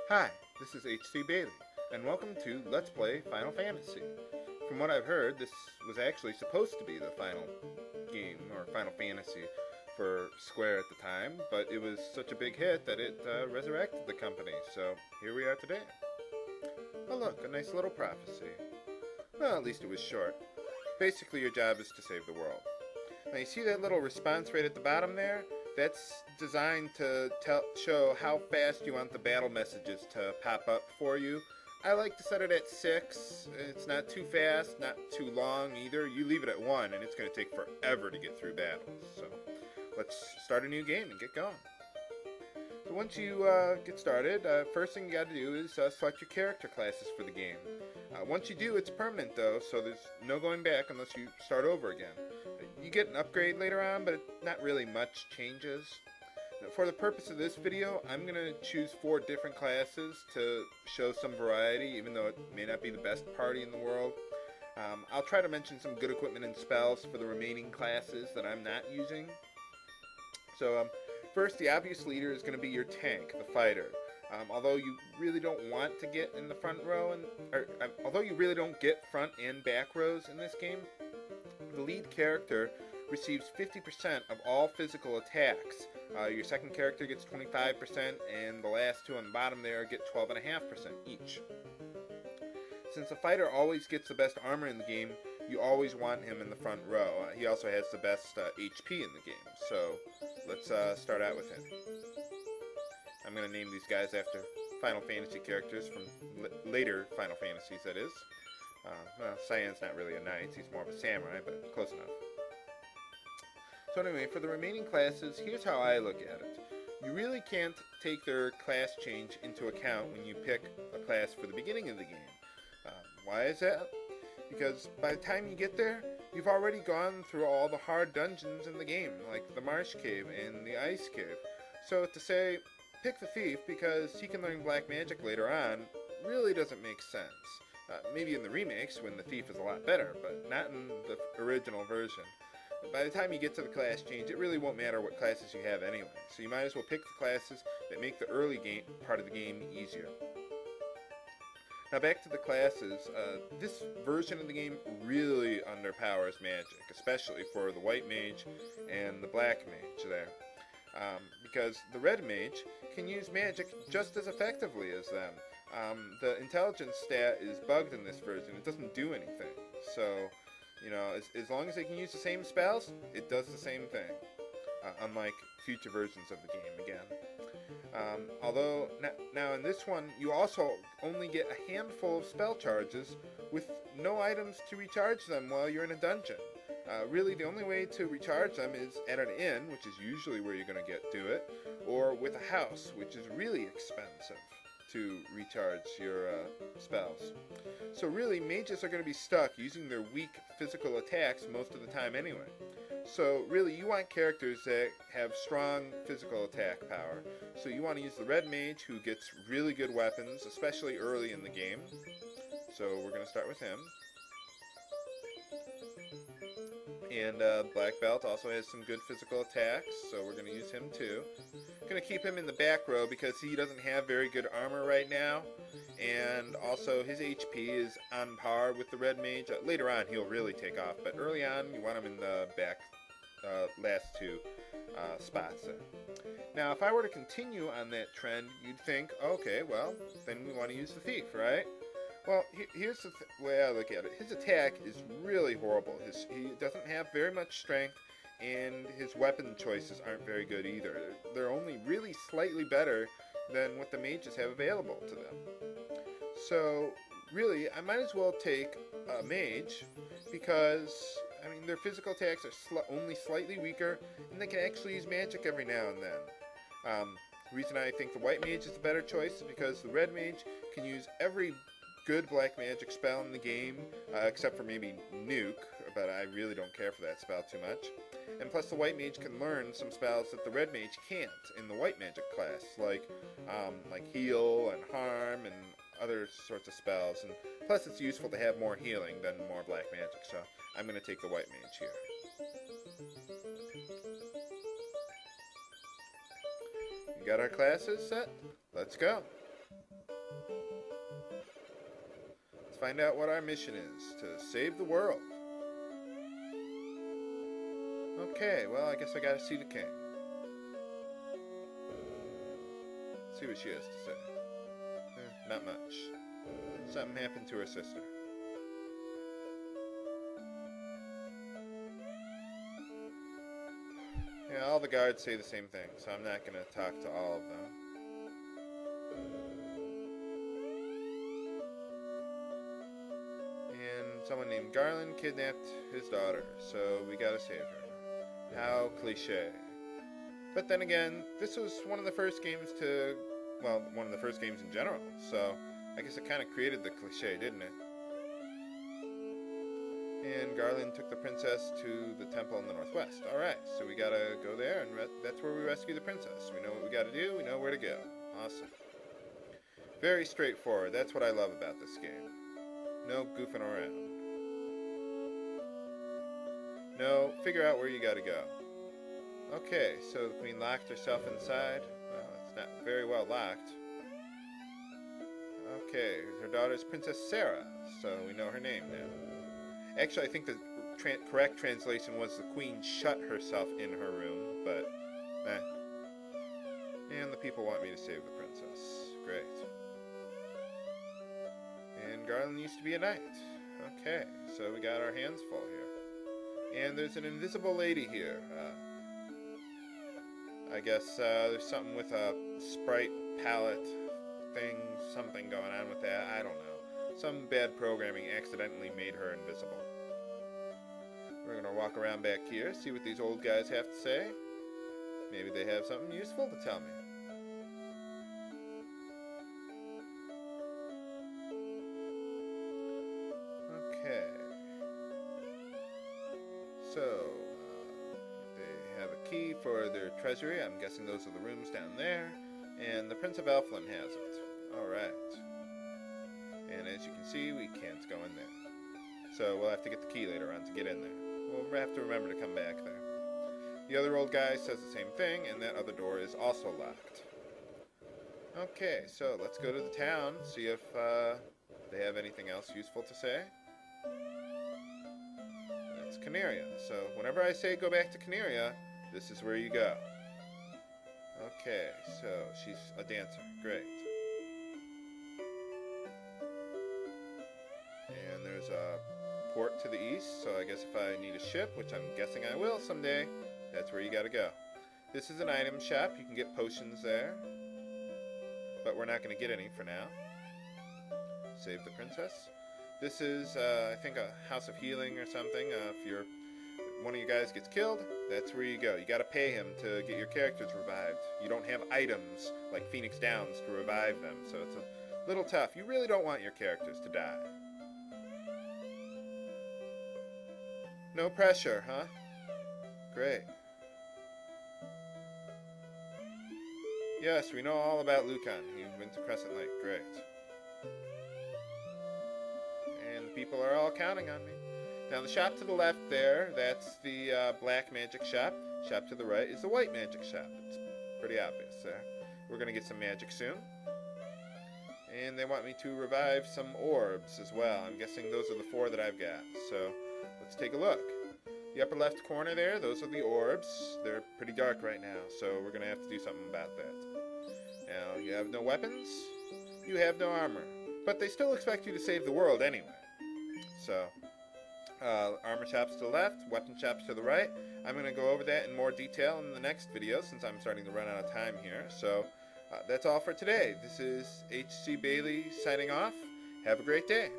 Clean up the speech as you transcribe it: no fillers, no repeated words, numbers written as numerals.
Hi, this is HCBailly, and welcome to Let's Play Final Fantasy. From what I've heard, this was actually supposed to be the final game, or Final Fantasy, for Square at the time, but it was such a big hit that it resurrected the company, so here we are today. Oh look, a nice little prophecy. Well, at least it was short. Basically, your job is to save the world. Now you see that little response rate at the bottom there? That's designed to show how fast you want the battle messages to pop up for you. I like to set it at 6. It's not too fast, not too long either. You leave it at 1 and it's going to take forever to get through battles. So let's start a new game and get going. So once you get started, first thing you got to do is select your character classes for the game. Once you do, it's permanent though, so there's no going back unless you start over again. You get an upgrade later on, but not really much changes. Now, for the purpose of this video, I'm going to choose 4 different classes to show some variety, even though it may not be the best party in the world. I'll try to mention some good equipment and spells for the remaining classes that I'm not using. So first, the obvious leader is going to be your tank, the fighter. Although you really don't want to get in the front row, although you really don't get front and back rows in this game, the lead character receives 50% of all physical attacks. Your second character gets 25%, and the last two on the bottom there get 12.5% each. Since the fighter always gets the best armor in the game, you always want him in the front row. He also has the best HP in the game, so let's start out with him. I'm going to name these guys after Final Fantasy characters from later Final Fantasies, that is. Well, Cyan's not really a knight, he's more of a samurai, but close enough. So anyway, for the remaining classes, here's how I look at it. You really can't take their class change into account when you pick a class for the beginning of the game. Why is that? Because by the time you get there, you've already gone through all the hard dungeons in the game, like the Marsh Cave and the Ice Cave. So to say, pick the thief because he can learn black magic later on, really doesn't make sense. Maybe in the remakes when the thief is a lot better, but not in the original version. By the time you get to the class change, it really won't matter what classes you have anyway, so you might as well pick the classes that make the early game part of the game easier. Now back to the classes, this version of the game really underpowers magic, especially for the white mage and the black mage there. Because the red mage can use magic just as effectively as them. The intelligence stat is bugged in this version. It doesn't do anything. So, you know, as long as they can use the same spells, it does the same thing. Unlike future versions of the game again. Although, now in this one, you also only get a handful of spell charges with no items to recharge them while you're in a dungeon. Really, the only way to recharge them is at an inn, which is usually where you're going to get to it, or with a house, which is really expensive to recharge your spells. So really, mages are going to be stuck using their weak physical attacks most of the time anyway. So really, you want characters that have strong physical attack power. So you want to use the red mage who gets really good weapons, especially early in the game. So we're going to start with him. And Black Belt also has some good physical attacks, so we're going to use him too. Going to keep him in the back row because he doesn't have very good armor right now, and also his HP is on par with the red mage. Later on he'll really take off, but early on you want him in the back last 2 spots there. Now if I were to continue on that trend, you'd think, okay, well, then we want to use the thief, right? Well, here's the way I look at it. His attack is really horrible. He doesn't have very much strength, and his weapon choices aren't very good either. They're only really slightly better than what the mages have available to them. So, really, I might as well take a mage because, I mean, their physical attacks are only slightly weaker, and they can actually use magic every now and then. The reason I think the white mage is the better choice is because the red mage can use every good black magic spell in the game, except for maybe Nuke, but I really don't care for that spell too much. And plus the white mage can learn some spells that the red mage can't in the white magic class, like heal and harm and other sorts of spells. And plus it's useful to have more healing than more black magic, so I'm going to take the white mage here. We got our classes set? Let's go. Let's find out what our mission is, to save the world. Okay, well, I guess I gotta see the king. See what she has to say. Not much. Something happened to her sister. Yeah, all the guards say the same thing, so I'm not gonna talk to all of them. And someone named Garland kidnapped his daughter, so we gotta save her. How cliche. But then again, this was one of the first games to, well, one of the first games in general, so I guess it kind of created the cliche, didn't it? And Garland took the princess to the temple in the northwest. Alright, so we gotta go there, and that's where we rescue the princess. We know what we gotta do, we know where to go. Awesome. Very straightforward, that's what I love about this game. No goofing around. No, figure out where you gotta go. Okay, so the queen locked herself inside. Well, it's not very well locked. Okay, her daughter's Princess Sarah, so we know her name now. Actually, I think the correct translation was the queen shut herself in her room, but And the people want me to save the princess. Great. And Garland used to be a knight. Okay, so we got our hands full here. And there's an invisible lady here. I guess there's something with a sprite palette thing, something going on with that. I don't know. Some bad programming accidentally made her invisible. We're going to walk around back here, see what these old guys have to say. Maybe they have something useful to tell me. Okay. So, they have a key for their treasury. I'm guessing those are the rooms down there. And the Prince of Elfland has it. Alright. And as you can see, we can't go in there. So we'll have to get the key later on to get in there. We'll have to remember to come back there. The other old guy says the same thing, and that other door is also locked. Okay, so let's go to the town, see if they have anything else useful to say. That's Canaria. So whenever I say go back to Canaria, this is where you go. Okay, so she's a dancer. Great. And there's a port to the east, so I guess if I need a ship, which I'm guessing I will someday, that's where you gotta go. This is an item shop. You can get potions there, but we're not gonna get any for now. Save the princess. This is, I think, a house of healing or something. If one of you guys gets killed, that's where you go. You gotta pay him to get your characters revived. You don't have items like Phoenix Downs to revive them, so it's a little tough. You really don't want your characters to die. No pressure, huh? Great. Yes, we know all about Lucan. He went to Crescent Lake. Great. And the people are all counting on me. Now the shop to the left there, that's the black magic shop. Shop to the right is the white magic shop. It's pretty obvious there. We're going to get some magic soon. And they want me to revive some orbs as well. I'm guessing those are the 4 that I've got. So let's take a look. The upper left corner there, those are the orbs. They're pretty dark right now, so we're going to have to do something about that. Now, you have no weapons, you have no armor, but they still expect you to save the world anyway. So, armor shops to the left, weapon shops to the right. I'm going to go over that in more detail in the next video since I'm starting to run out of time here. So, that's all for today. This is HCBailly signing off. Have a great day.